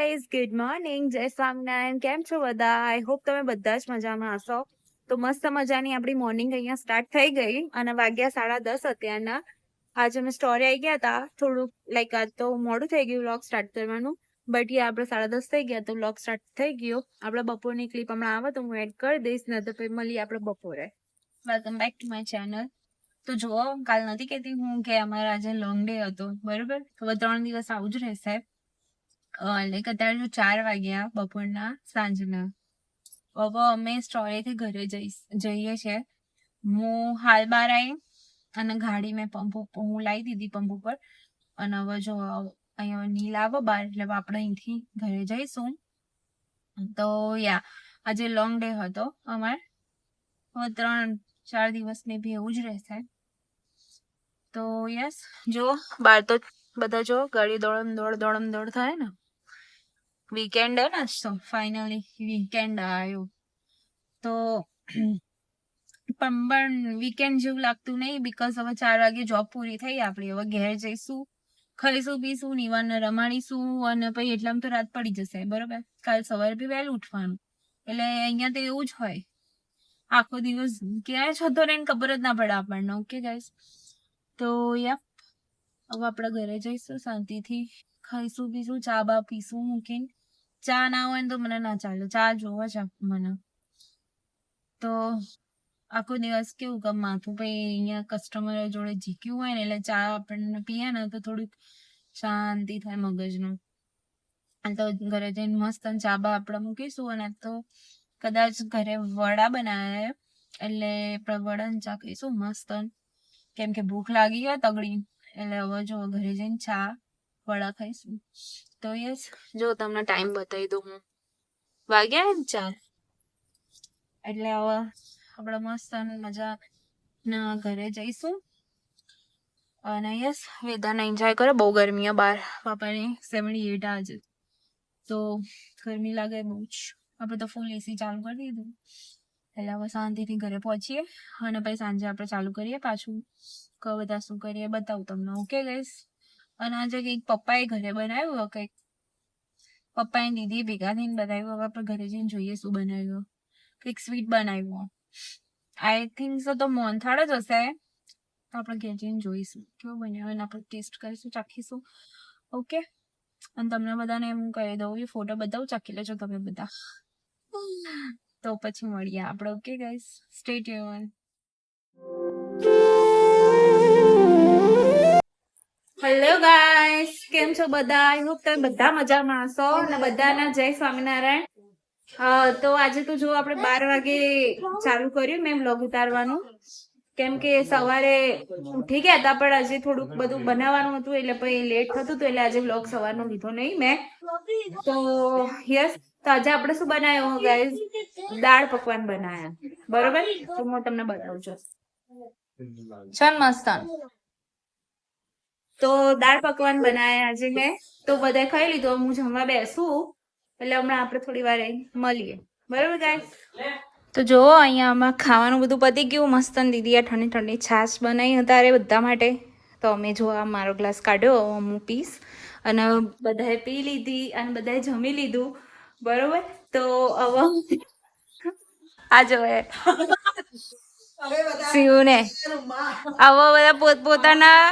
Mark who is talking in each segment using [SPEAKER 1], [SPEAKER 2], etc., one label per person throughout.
[SPEAKER 1] Guys, good morning, જય સ્વામિનારાયણ. કેમ છો બધા? આઈ હોપ તમે બધા જ મજામાં હશો. તો મસ્ત મજાની આપણી મોર્નિંગ અહીંયા સ્ટાર્ટ થઈ ગઈ અને વાગ્યા 10:30 અત્યારના. આજે અમે સ્ટોરી આવી ગયા હતા, થોડુંક લાઈક આજ તો મોડું થઈ ગયું વ્લોગ સ્ટાર્ટ કરવાનું, બટ યા આપણે 10:30 થઈ ગયા તો વ્લોગ સ્ટાર્ટ થઈ ગયો. આપણે બપોરની ક્લિપ હમણાં આવે તો હું એડ કરી દઈશ, ને તો પછી મળીએ આપણે બપોરે. Welcome back to my channel. તો જુઓ, કાલ નથી કહેતી હું કે અમારા આજે લોંગ ડે હતો, બરોબર? હવે 3 દિવસ આવું જ રહેશે. લાઈક અત્યારે જો 4 વાગ્યા બપોરના સાંજના. હવે અમે સ્ટોરેથી ઘરે જઈએ છીએ. હું હાલ બહાર આવી અને ગાડી મેં હું લાવી દીધી પંપ ઉપર. અને હવે જો અહીંયા નીલ આવો બહાર એટલે આપણે અહીંથી ઘરે જઈશું. તો યા આજે લોંગ ડે હતો અમારે. હવે 3-4 દિવસ ને બી એવું જ રહેશે. તો યસ, જો બહાર તો બધા જો ગાડી દોડમ દોડ થાય ને. વીકેન્ડ હે ને, તો ફાઇનલી વીકેન્ડ આવ્યો. તો પણ વીકેન્ડ જેવું લાગતું નહીં, બીકોઝ હવે 4 વાગે જોબ પૂરી થઈ આપણી. હવે ઘેર જઈશું, ખાઈશું પીશું, નિવાનને રમાડીશું અને પછી એટલામાં તો રાત પડી જશે, બરોબર? કાલ સવારે બી વહેલું ઉઠવાનું. એટલે અહીંયા તો એવું જ હોય, આખો દિવસ ક્યાં જતો રહે ને ખબર જ ના પડે આપણને. ઓકે ગાઈસ, તો યા હવે આપણે ઘરે જઈશું, શાંતિથી ખાઈશું પીશું, ચા બા પીશું. મૂકીને ચા ના હોય ને તો મને ના ચાલે, ચા જોવે છે મને. તો આખો દિવસ કેવું કે માથું પછી અહીંયા કસ્ટમર જોડે જીક્યું હોય ને, એટલે ચા આપણને પીએ ને તો થોડીક શાંતિ થાય મગજનું. તો ઘરે જઈને મસ્ત ચા બા આપણે મૂકીશું. અને તો કદાચ ઘરે વડા બનાવે એટલે આપણે વડા ને ચા કહીશું મસ્ત, કેમ કે ભૂખ લાગી હોય તગડી. એટલે હવે જો ઘરે જઈને ચા વડા ખાઈશું. તો યસ, જો તમને ટાઈમ બતાવી દઉં, હું વાગ્યા ને 4. એટલે હવે આપણે મસ્ત મજા ના ઘરે જઈશું. અને યસ, વેદાને એન્જોય કરો. બહુ ગરમી બહાર, પાપાની 78 આજે. તો ગરમી લાગે બહુ જ. આપણે તો ફૂલ એસી ચાલુ કરી દીધું. એટલે હવે શાંતિથી ઘરે પહોંચીએ અને પછી સાંજે આપણે ચાલુ કરીએ પાછું. બધા શું કરીએ બતાવું તમને. ઓકે ગાઈસ, અને આજે કંઈક પપ્પાએ ઘરે બનાવ્યું, કંઈક પપ્પાએ દીદી ભેગા થઈને બનાવ્યું. હવે આપણે ઘરે જઈને જોઈએ શું બનાવ્યું. કંઈક સ્વીટ બનાવ્યું. આઈ થિંક સો તો મોહનથાળ જ હશે. તો આપણે ઘરે જઈને જોઈશું કેવું બનાવ્યું અને આપણે ટેસ્ટ કરીશું, ચાખીશું. ઓકે, અને તમને બધાને એમ કહી દઉં, એ ફોટો બતાવું, ચાખી લેજો તમે બધા. તો પછી મળીએ આપણે. Okay guys, stay tune. Hello guys, કેમ છો બધા? આઈ હોપ તમે બધા મજામાં હશો અને બધાના જય સ્વામિનારાયણ. તો આજે તો જો આપણે 12 વાગે ચાલુ કર્યું મેં બ્લોગ ઉતારવાનું, કેમ કે સવારે ઉઠી ગયા હતા પણ આજે થોડુંક બધું બનાવવાનું હતું એટલે પછી લેટ થતું હતું, એટલે આજે બ્લોગ સવારનો લીધો નહીં મેં. તો યસ, તો આજે આપણે શું બનાવ્યું ગાઈસ? દાળ પકવાન બનાવ્યા, બરોબર? તો હું તમને બતાવું છું. ચલ મસ્ત. તો દાળ પકવાન બનાવ્યા આજે મેં. તો બધા ખાઈ લીધું, હું જમવા બેસું એટલે હમણાં આપણે થોડી વાર મળીએ, બરોબર ગાઈસ? તો જો અહીંયા આમાં ખાવાનું બધું પતી ગયું મસ્ત. દીદીએ ઠંડી ઠંડી છાશ બનાવી અત્યારે બધા માટે. તો અમે જો આ મારો ગ્લાસ કાઢ્યો, હું પીશ. અને બધાએ પી લીધી અને બધાએ જમી લીધું, બરોબર? તો હવે આ જો શિવને હવે બધા પોતપોતાના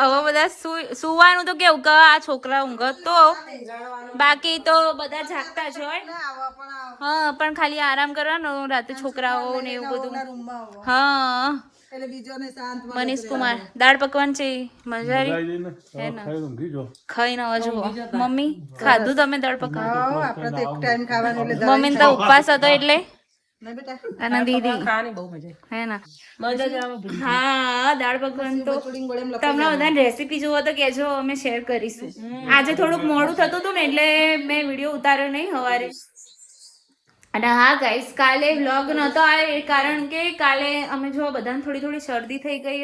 [SPEAKER 1] હવે બધા સુવાનું તો કેવું કે આ છોકરા ઊંઘત તો, બાકી તો બધા જાગતા જ હોય. હા, પણ ખાલી આરામ કરવાનો રાતે છોકરાઓ ને એવું બધું. હા, મનીષ કુમાર દાળ પકવાન છે, મજા આવી હે ને? ખાઈને હવે જુઓ મમ્મી ખાધું તમે દાળ પકવાન? મમ્મી તો ઉપવાસ હતો એટલે. અને દીદી હે ને? હા, દાળ પકવાન તો તમને બધાને રેસીપી જોવો તો કેજો, અમે શેર કરીશું. આજે થોડુંક મોડું થતું હતું ને એટલે મેં વિડીયો ઉતાર્યો નહીં સવારે. અને હા ગાઈસ, કાલે વ્લોગ નહોતો આવ્યો કારણ કે કાલે અમે જો બધાને થોડી થોડી શરદી થઈ ગઈ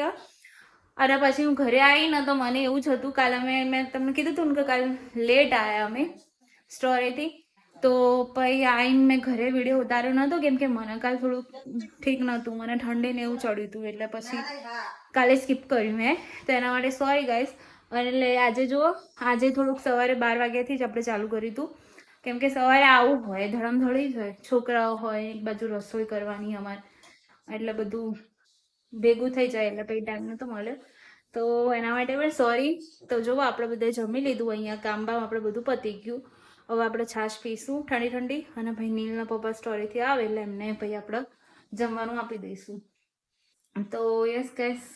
[SPEAKER 1] અને પછી હું ઘરે આવી ને તો મને એવું જ હતું. કાલે મેં તમને કીધું હતું ને કે કાલે લેટ આવ્યા અમે સ્ટોરેથી. તો પછી આવીને મેં ઘરે વિડીયો ઉતાર્યો નહોતો કેમ કે મને કાલે થોડુંક ઠીક નહોતું, મને ઠંડી ને એવું ચડ્યું હતું એટલે પછી કાલે સ્કીપ કર્યું મેં. તો એના માટે સોરી ગાઈસ. એટલે આજે જુઓ, આજે થોડુંક સવારે 12 વાગ્યાથી જ આપણે ચાલુ કર્યું હતું, કેમ કે સવારે આવું હોય, ધડમધડી જ હોય, છોકરાઓ હોય, એક બાજુ રસોઈ કરવાની અમારે, એટલે બધું ભેગું થઈ જાય એટલે પછી ટાઈમ નહોતો મળે. તો એના માટે પણ સોરી. તો જુઓ, આપણે બધે જમી લીધું, અહીંયા કામ બામ આપણે બધું પતી ગયું. હવે આપણે છાશ પીશું ઠંડી ઠંડી, અને ભાઈ નીલના પપ્પા સ્ટોરીથી આવે એટલે એમને પછી આપણે જમવાનું આપી દઈશું. તો યસ ગાઈસ,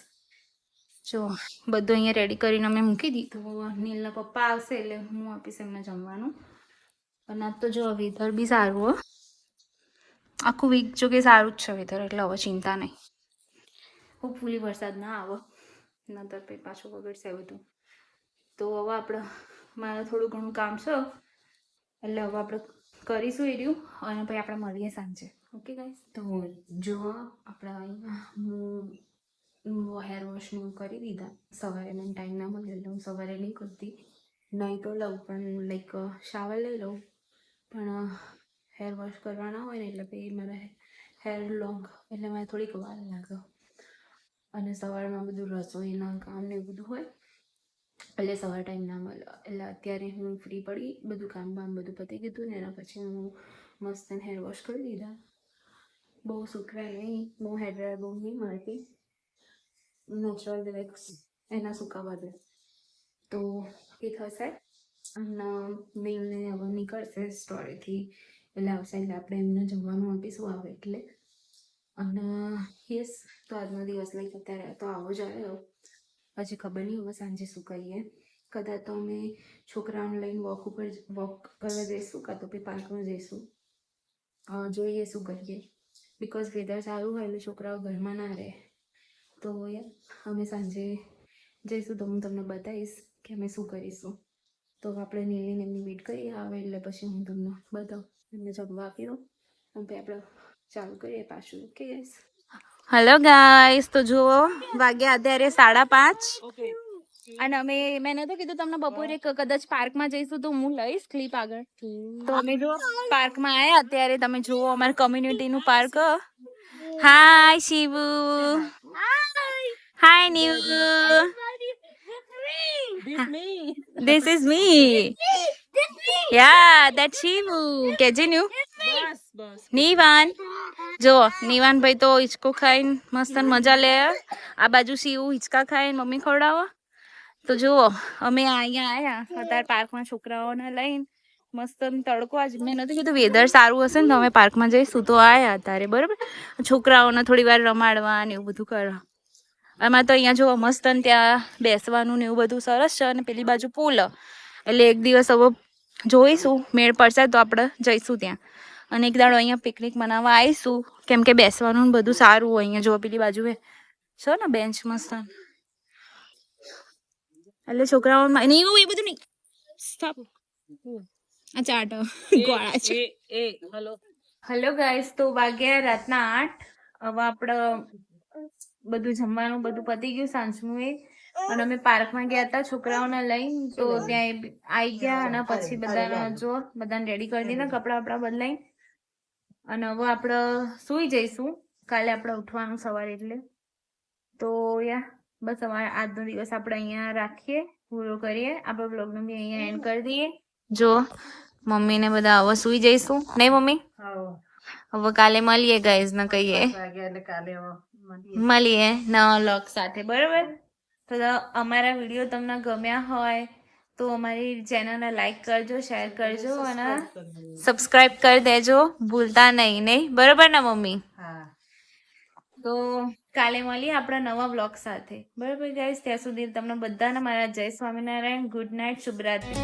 [SPEAKER 1] જો બધું અહીંયા રેડી કરીને અમે મૂકી દીધું. નીલના પપ્પા આવશે એટલે હું આપીશ એમને જમવાનું. અને આજ તો જો વેધર બી સારું હો, આખું વીક જો કે સારું જ છે વેધર, એટલે હવે ચિંતા નહીં. હોપફુલી વરસાદ ના આવે, નતર પછી પાછું બગડશે બધું. તો હવે આપણે, મારે થોડું ઘણું કામ છે એટલે હવે આપણે કરીશું એ રહ્યું, અને પછી આપણે મળીએ સાંજે. ઓકે ગાઈસ, તો જો આપણે અહીંયા હું હેર વોશ ને કરી દીધા. સવારે મને ટાઈમ ના મળે એટલે હું સવારે નહીં કરતી, નહીં તો લઉં પણ લાઈક શાવર લઈ લઉં, પણ હેર વોશ કરવાના હોય ને એટલે પછી મારે હેર લોંગ એટલે મારે થોડીક વાર લાગે. અને સવારમાં બધું રસોઈના કામ ને એવું બધું હોય એટલે સવાર ટાઈમ ના મળે. એટલે અત્યારે હું ફ્રી પડી, બધું કામ બામ બધું પતી ગયું ને એના પછી હું મસ્ત હેર વોશ કરી દીધા. બહુ સુકવાય નહીં, બહુ હેર ડ્રાયર બહુ નહીં મળતી, નેચરલ રિલેક્સ એના સુકાવા દે તો એ થશે. અને નીલને હવે નીકળશે સ્ટોરીથી એટલે આવશે એટલે આપણે એમને જમવાનું આપીશું આવે એટલે. અને યસ, તો આજનો દિવસ લાઈક અત્યારે તો આવો જ આવ્યો. પછી ખબર નહીં હવે સાંજે શું કરીએ. કદાચ તો અમે છોકરાઓને લઈને વોક કરવા જઈશું, કાં તો પછી પાર્કમાં જઈશું. જોઈએ શું કરીએ, બિકોઝ વેધર સારું હોય એટલે છોકરાઓ ઘરમાં ના રહે. તો અમે સાંજે જઈશું તો હું તમને બતાવીશ કે અમે શું કરીશું. તો આપણે નીલીને એમની વેટ કરીએ આવે એટલે પછી હું તમને બતાવું, એમને જમવા આપી દઉં અને પછી આપણે ચાલુ કરીએ પાછું. ઓકે ગાઈસ, હેલો ગાઈસ, તો જુઓ વાગ્યા અત્યારે 5:30 અને અમે, મેં નતું કીધું તમને બપોરે કદાચ પાર્કમાં જઈશું તો હું લઈશ ક્લિપ આગળ. તો અમે જો પાર્કમાં આવ્યા અત્યારે, તમે જુઓ અમારા કમ્યુનિટીનું park. Hi Shivu, hi Nivu, this is me, yeah, that's Shivu. કેજે ન્યુ નીવાન. જો નીવાન ભાઈ તો હિંચકો ખાઈને મસ્ત મજા લે. આ બાજુ શિવુ હિંચકા ખાઈને મમ્મી ખવડાવો. તો જુઓ અમે અહીંયા આવ્યા અત્યારે પાર્કમાં છોકરાઓને લઈને મસ્ત તડકો. આજ મેં નતું કીધું વેધર સારું હશે ને તો અમે પાર્કમાં જઈશું, તો આવ્યા અત્યારે બરાબર. છોકરાઓને થોડી વાર રમાડવા ને એવું બધું કરવા. આમાં તો અહીંયા જુઓ મસ્ત ત્યાં બેસવાનું ને એવું બધું સરસ છે. અને પેલી બાજુ પુલ, એટલે એક દિવસ હવે જોઈશું મેળ પડશે તો આપણે જઈશું ત્યાં. અને એક દાડો અહીંયા પિકનિક મનાવવા આવીશું, કેમ કે બેસવાનું ને બધું સારું હોય અહીંયા. જો પેલી બાજુ છે ને બેન્ચ મસ્ત, એટલે છોકરાઓ નહીં એવું એ બધું નહીં. સ્ટોપ, આ ચાટ ગોળા છે. હેલો ગાઈસ, તો વાગ્યા રાતના 8. હવે આપણે બધું જમવાનું બધું પતી ગયું સાંજનું એ. અને અમે પાર્કમાં ગયા હતા છોકરાઓને લઈને, તો ત્યાં આવી ગયા અને પછી બધાને રેડી કરી દીધા, કપડાં બપડા બદલાઈ. અને હવે આપણે સુઈ જઈશું, કાલે આપણે ઉઠવાનું સવારે એટલે. તો બસ અમારે આજનો દિવસ આપણે અહીંયા રાખીએ, પૂરો કરીએ. આપણે બ્લોગને બી અહીંયા એન્ડ કરી દઈએ. જો મમ્મીને બધા હવે સુઈ જઈશું, નહીં મમ્મી? હવે કાલે મળીએ ગાઈઝ ને કહીએ મળીએ નવા વ્લોગ સાથે, બરોબર? તો અમારા વિડીયો તમને ગમ્યા હોય તો અમારી ચેનલને લાઈક કરજો, શેર કરજો અને સબસ્ક્રાઇબ કરી દેજો ભૂલતા નહીં, બરોબર ને મમ્મી? તો કાલે મળીએ આપણા નવા વ્લોગ સાથે, બરોબર ગાઈસ? ત્યાં સુધી તમને બધાને મારા જય સ્વામિનારાયણ, ગુડ નાઇટ, શુભરાત્રી.